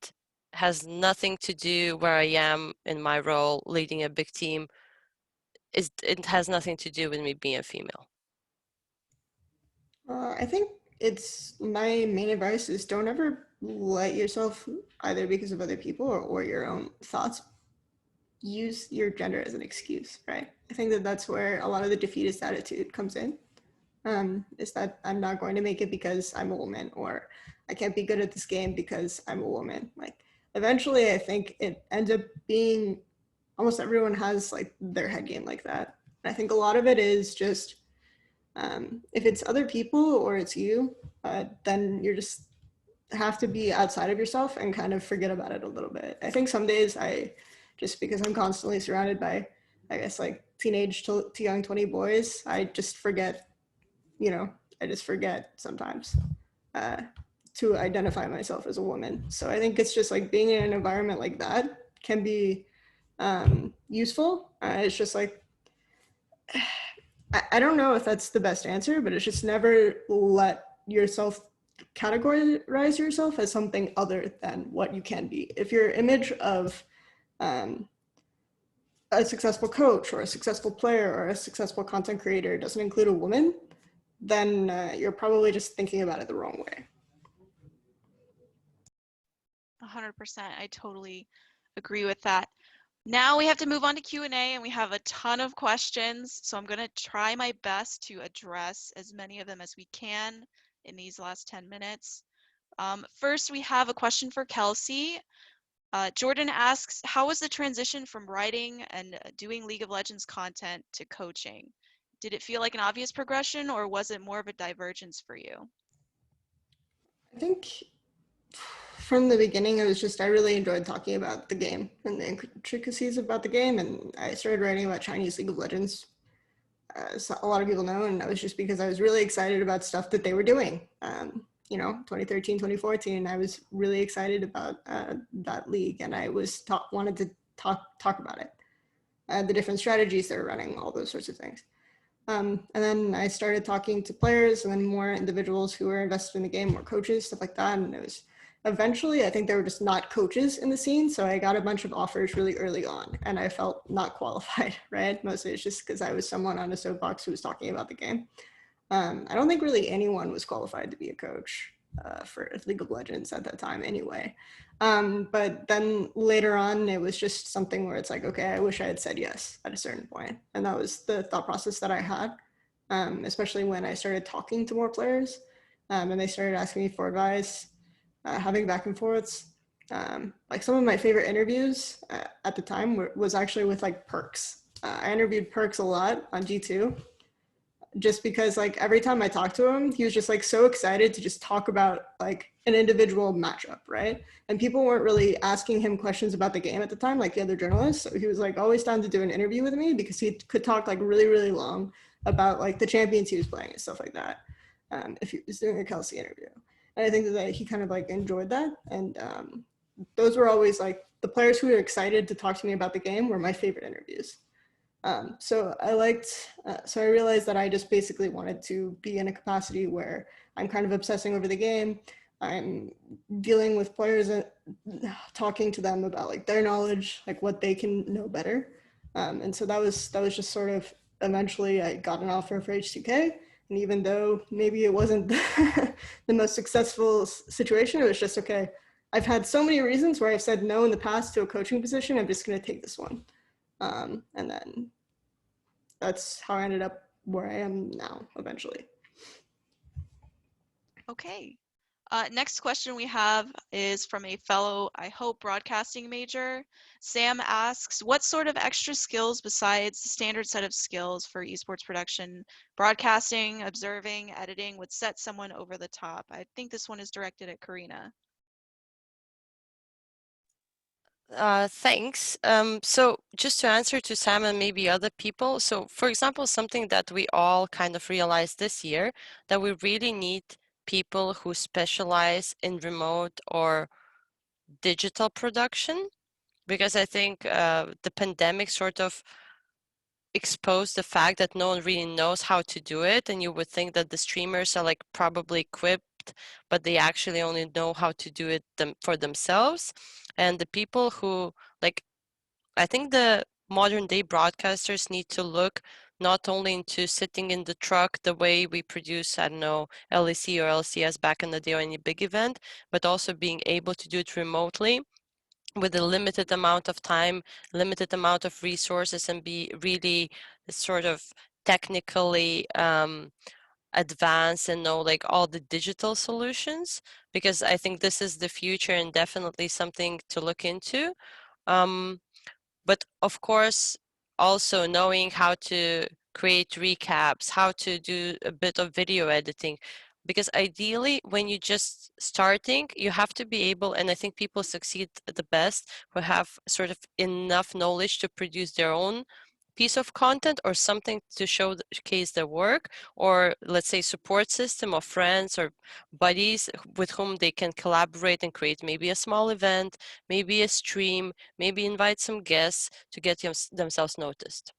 has nothing to do where I am in my role leading a big team. It has nothing to do with me being a female. I think it's my main advice is don't ever let yourself, either because of other people or your own thoughts, use your gender as an excuse, right? I think that that's where a lot of the defeatist attitude comes in, is that I'm not going to make it because I'm a woman, or I can't be good at this game because I'm a woman. Like, eventually I think it ends up being almost everyone has like their head game like that. And I think a lot of it is just, if it's other people or it's you, then you're just have to be outside of yourself and kind of forget about it a little bit. I think some days just because I'm constantly surrounded by, I guess, like teenage to young 20 boys, I just forget, I just forget sometimes to identify myself as a woman. So I think it's just like being in an environment like that can be useful. It's just like, I don't know if that's the best answer, but it's just never let yourself categorize yourself as something other than what you can be. If your image of a successful coach or a successful player or a successful content creator doesn't include a woman, then you're probably just thinking about it the wrong way. 100%. I totally agree with that. Now we have to move on to Q&A, and we have a ton of questions. So I'm going to try my best to address as many of them as we can in these last 10 minutes. First, we have a question for Kelsey. Jordan asks, how was the transition from writing and doing League of Legends content to coaching? Did it feel like an obvious progression, or was it more of a divergence for you? I think from the beginning, it was just I really enjoyed talking about the game and the intricacies about the game, and I started writing about Chinese League of Legends, as a lot of people know, and that was just because I was really excited about stuff that they were doing. 2013, 2014, I was really excited about that league, and I wanted to talk about it, the different strategies they're running, all those sorts of things. And then I started talking to players and then more individuals who were invested in the game, more coaches, stuff like that. And it was eventually, I think they were just not coaches in the scene. So I got a bunch of offers really early on and I felt not qualified, right? Mostly it's just because I was someone on a soapbox who was talking about the game. I don't think really anyone was qualified to be a coach for League of Legends at that time anyway. But then later on, it was just something where it's like, okay, I wish I had said yes at a certain point. And that was the thought process that I had, especially when I started talking to more players and they started asking me for advice, having back and forths. Like some of my favorite interviews at the time was actually with like Perks. I interviewed Perks a lot on G2 just because like every time I talked to him, he was just like so excited to just talk about like an individual matchup, right? And people weren't really asking him questions about the game at the time, like the other journalists. So he was like always down to do an interview with me because he could talk like really, really long about like the champions he was playing and stuff like that. If he was doing a Kelsey interview. And I think that he kind of like enjoyed that. And those were always like the players who were excited to talk to me about the game were my favorite interviews. So I realized that I just basically wanted to be in a capacity where I'm kind of obsessing over the game. I'm dealing with players and talking to them about like their knowledge, like what they can know better. And so that was just sort of eventually I got an offer for H2K. And even though maybe it wasn't the most successful situation, it was just, okay, I've had so many reasons where I've said no in the past to a coaching position. I'm just going to take this one. And then that's how I ended up where I am now, eventually. Okay. Next question we have is from a fellow, I hope, broadcasting major. Sam asks, what sort of extra skills besides the standard set of skills for esports production, broadcasting, observing, editing would set someone over the top? I think this one is directed at Karina. Thanks. So just to answer to Sam and maybe other people. So for example, something that we all kind of realized this year, that we really need people who specialize in remote or digital production, because I think the pandemic sort of exposed the fact that no one really knows how to do it, and you would think that the streamers are like probably equipped, but they actually only know how to do it for themselves. And the people who like, I think the modern day broadcasters need to look not only into sitting in the truck the way we produce, I don't know, LEC or LCS back in the day or any big event, but also being able to do it remotely with a limited amount of time, limited amount of resources, and be really sort of technically advanced and know like all the digital solutions, because I think this is the future and definitely something to look into. But of course, also knowing how to create recaps, how to do a bit of video editing, because ideally when you're just starting, you have to be able, and I think people succeed the best who have sort of enough knowledge to produce their own piece of content or something to showcase their work, or let's say support system of friends or buddies with whom they can collaborate and create maybe a small event, maybe a stream, maybe invite some guests to get themselves noticed.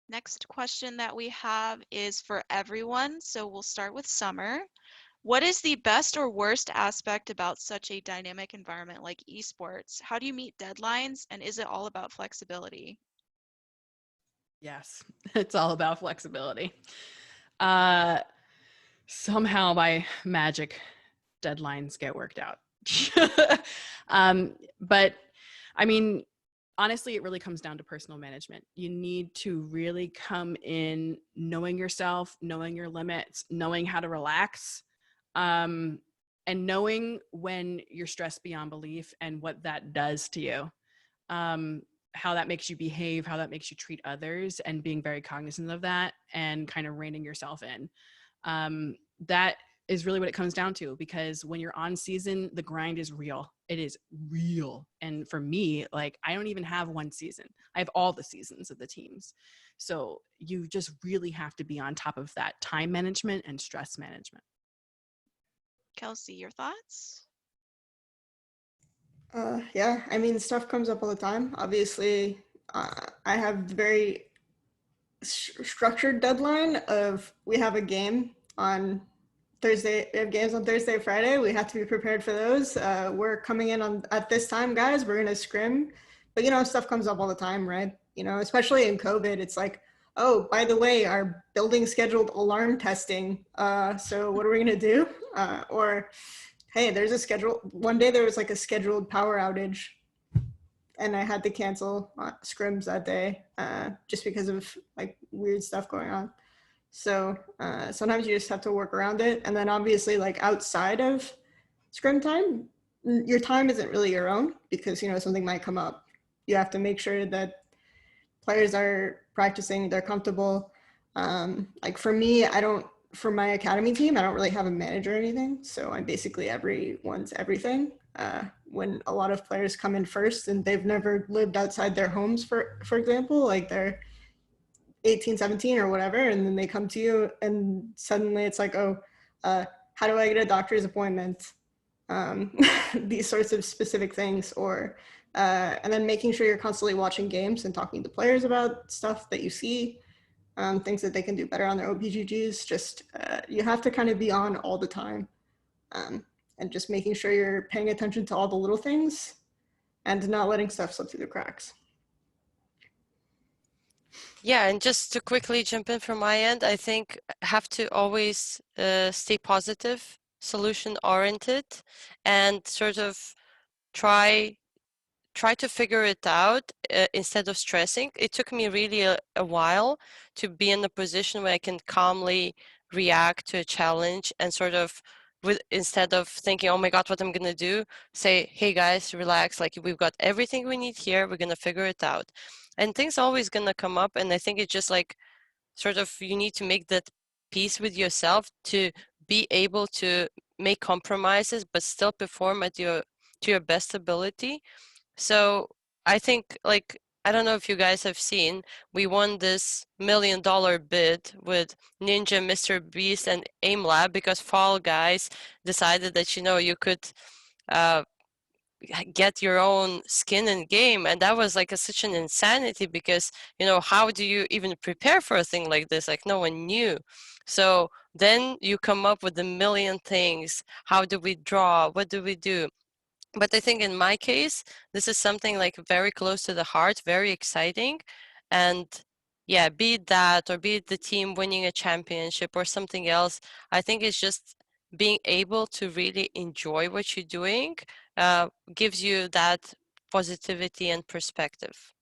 Next question that we have is for everyone, so we'll start with Summer. What is the best or worst aspect about such a dynamic environment like esports? How do you meet deadlines, and is it all about flexibility? Yes, it's all about flexibility. Somehow by magic, deadlines get worked out. But I mean, honestly, it really comes down to personal management. You need to really come in knowing yourself, knowing your limits, knowing how to relax, and knowing when you're stressed beyond belief and what that does to you, how that makes you behave, how that makes you treat others, and being very cognizant of that and kind of reining yourself in. That is really what it comes down to, because when you're on season, the grind is real. It is real. And for me, like, I don't even have one season. I have all the seasons of the teams. So you just really have to be on top of that time management and stress management. Kelsey, your thoughts? Yeah, I mean, stuff comes up all the time. Obviously, I have very structured deadline of we have a game on Thursday. We have games on Thursday, Friday. We have to be prepared for those. We're coming in on at this time, guys. We're gonna scrim, but stuff comes up all the time, right? Especially in COVID, it's like, oh, by the way, our building scheduled alarm testing. So what are we gonna do? Or hey, there's a schedule. One day there was like a scheduled power outage, and I had to cancel scrims that day just because of like weird stuff going on. So sometimes you just have to work around it. And then obviously, like outside of scrim time, your time isn't really your own because something might come up. You have to make sure that players are practicing, they're comfortable. Like for me, for my academy team, I don't really have a manager or anything. So I'm basically everyone's everything. When a lot of players come in first and they've never lived outside their homes, for example, like they're 18, 17 or whatever, and then they come to you and suddenly it's like, oh, how do I get a doctor's appointment? These sorts of specific things, or and then making sure you're constantly watching games and talking to players about stuff that you see, things that they can do better on their OPGGs. Just you have to kind of be on all the time, and just making sure you're paying attention to all the little things and not letting stuff slip through the cracks. Yeah, and just to quickly jump in from my end, I think have to always stay positive, solution oriented, and sort of try to figure it out instead of stressing. It took me really a while to be in a position where I can calmly react to a challenge and sort of instead of thinking, oh my God, what I'm gonna do, say, hey guys, relax, like we've got everything we need here, we're gonna figure it out. And things always gonna come up, and I think it's just like sort of you need to make that peace with yourself to be able to make compromises but still perform at to your best ability. So I think, like, I don't know if you guys have seen, we won this $1 million bid with Ninja, Mr. Beast, and AimLab because Fall Guys decided that, you could get your own skin in game. And that was like such an insanity because, how do you even prepare for a thing like this? Like no one knew. So then you come up with a million things. How do we draw? What do we do? But I think in my case, this is something like very close to the heart, very exciting. And yeah, be it that or be it the team winning a championship or something else, I think it's just being able to really enjoy what you're doing gives you that positivity and perspective.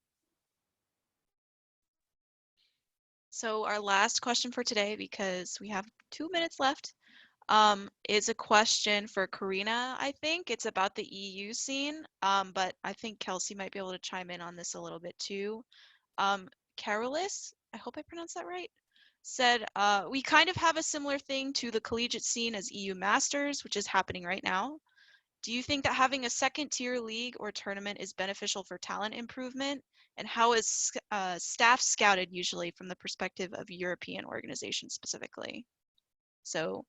So our last question for today, because we have 2 minutes left, is a question for Karina, I think. It's about the EU scene, but I think Kelsey might be able to chime in on this a little bit too. Carolis, I hope I pronounced that right, said, we kind of have a similar thing to the collegiate scene as EU Masters, which is happening right now. Do you think that having a second tier league or tournament is beneficial for talent improvement? And how is staff scouted usually from the perspective of European organizations specifically? So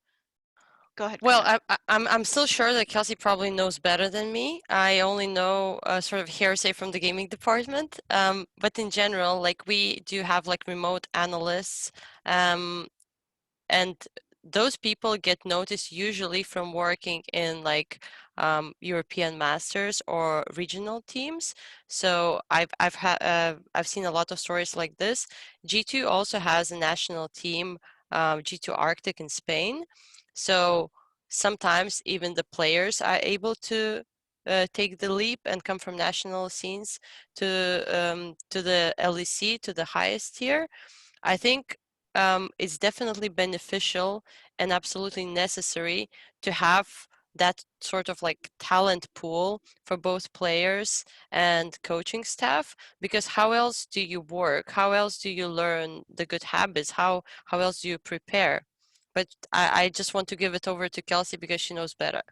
go ahead, Well, Karina. I'm still sure that Kelsey probably knows better than me. I only know sort of hearsay from the gaming department. But in general, like we do have like remote analysts, and those people get noticed usually from working in like European Masters or regional teams. So I've seen a lot of stories like this. G2 also has a national team, G2 Arctic in Spain. So sometimes even the players are able to take the leap and come from national scenes to the LEC, to the highest tier, I think it's definitely beneficial and absolutely necessary to have that sort of like talent pool for both players and coaching staff, because how else do you work? How else do you learn the good habits? How else do you prepare? But I just want to give it over to Kelsey because she knows better.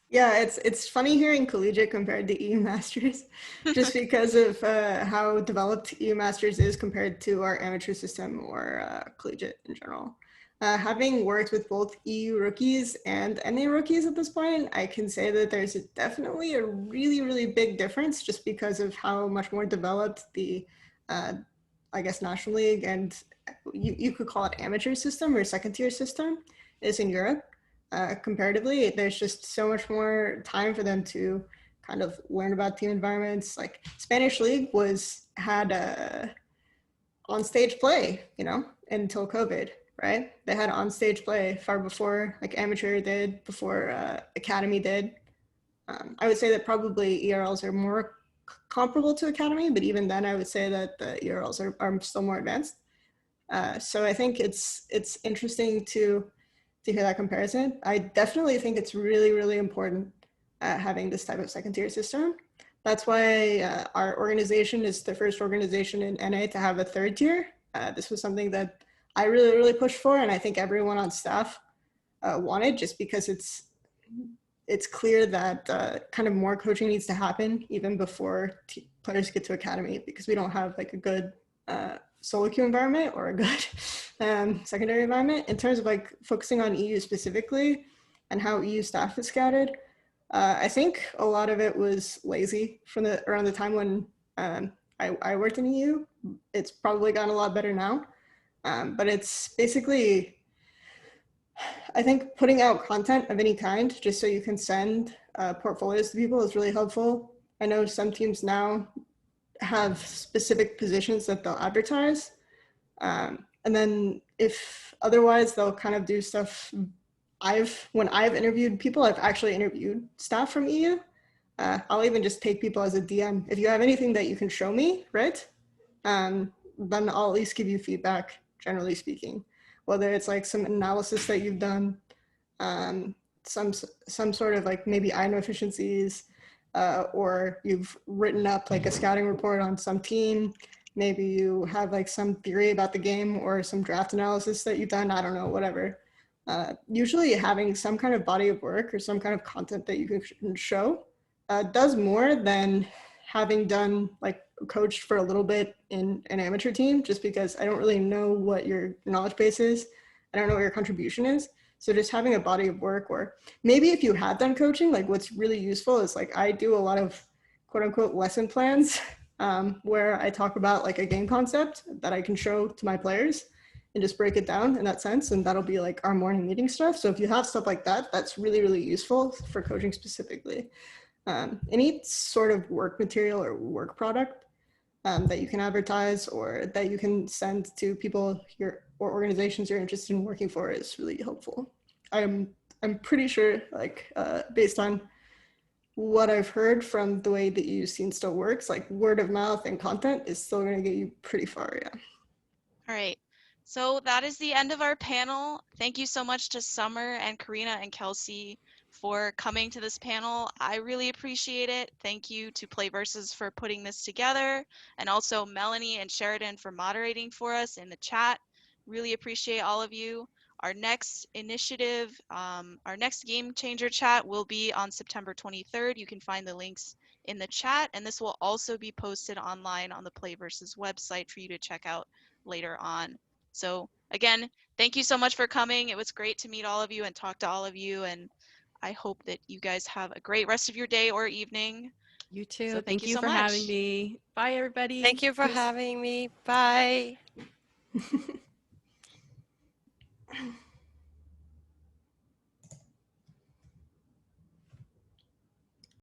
Yeah, it's funny hearing Collegiate compared to EU Masters, just because of how developed EU Masters is compared to our amateur system or Collegiate in general. Having worked with both EU rookies and NA rookies at this point, I can say that there's definitely a really, really big difference just because of how much more developed the, I guess, National League and you could call it amateur system or second tier system is in Europe. Comparatively, there's just so much more time for them to kind of learn about team environments. Like Spanish League had on-stage play, until COVID, right? They had on-stage play far before like amateur did, before academy did. I would say that probably ERLs are more comparable to academy, but even then, I would say that the ERLs are still more advanced. So I think it's interesting to hear that comparison. I definitely think it's really, really important having this type of second tier system. That's why our organization is the first organization in NA to have a third tier. This was something that I really, really pushed for, and I think everyone on staff wanted, just because it's clear that kind of more coaching needs to happen even before players get to academy, because we don't have like a good solo queue environment or a good secondary environment. In terms of like focusing on EU specifically and how EU staff is scouted, I think a lot of it was lazy from around the time when I worked in EU. It's probably gotten a lot better now, but it's basically, I think putting out content of any kind just so you can send portfolios to people is really helpful. I know some teams now have specific positions that they'll advertise. And then if otherwise, they'll kind of do stuff. When I've interviewed people, I've actually interviewed staff from EU. I'll even just take people as a DM. If you have anything that you can show me, right? Then I'll at least give you feedback, generally speaking. Whether it's like some analysis that you've done, some sort of like maybe item efficiencies, or you've written up like a scouting report on some team. Maybe you have like some theory about the game or some draft analysis that you've done. I don't know, whatever. Usually having some kind of body of work or some kind of content that you can show does more than having done like coached for a little bit in an amateur team, just because I don't really know what your knowledge base is. I don't know what your contribution is. So just having a body of work, or maybe if you have done coaching, like what's really useful is like I do a lot of quote unquote lesson plans where I talk about like a game concept that I can show to my players and just break it down in that sense. And that'll be like our morning meeting stuff. So if you have stuff like that, that's really, really useful for coaching specifically. Any sort of work material or work product that you can advertise or that you can send to people or organizations you're interested in working for is really helpful. I'm pretty sure, like based on what I've heard from the way that EU scene still works, like word of mouth and content is still going to get you pretty far. Yeah. All right. So that is the end of our panel. Thank you so much to Summer and Karina and Kelsey for coming to this panel. I really appreciate it. Thank you to PlayVS for putting this together, and also Melanie and Sheridan for moderating for us in the chat. Really appreciate all of you. Our next initiative, our next Game Changer chat will be on September 23rd. You can find the links in the chat, and this will also be posted online on the PlayVS website for you to check out later on. So again, thank you so much for coming. It was great to meet all of you and talk to all of you, and I hope that you guys have a great rest of your day or evening. You too. So thank you so for much. having me. Bye, everybody. Thank you for having me. Bye.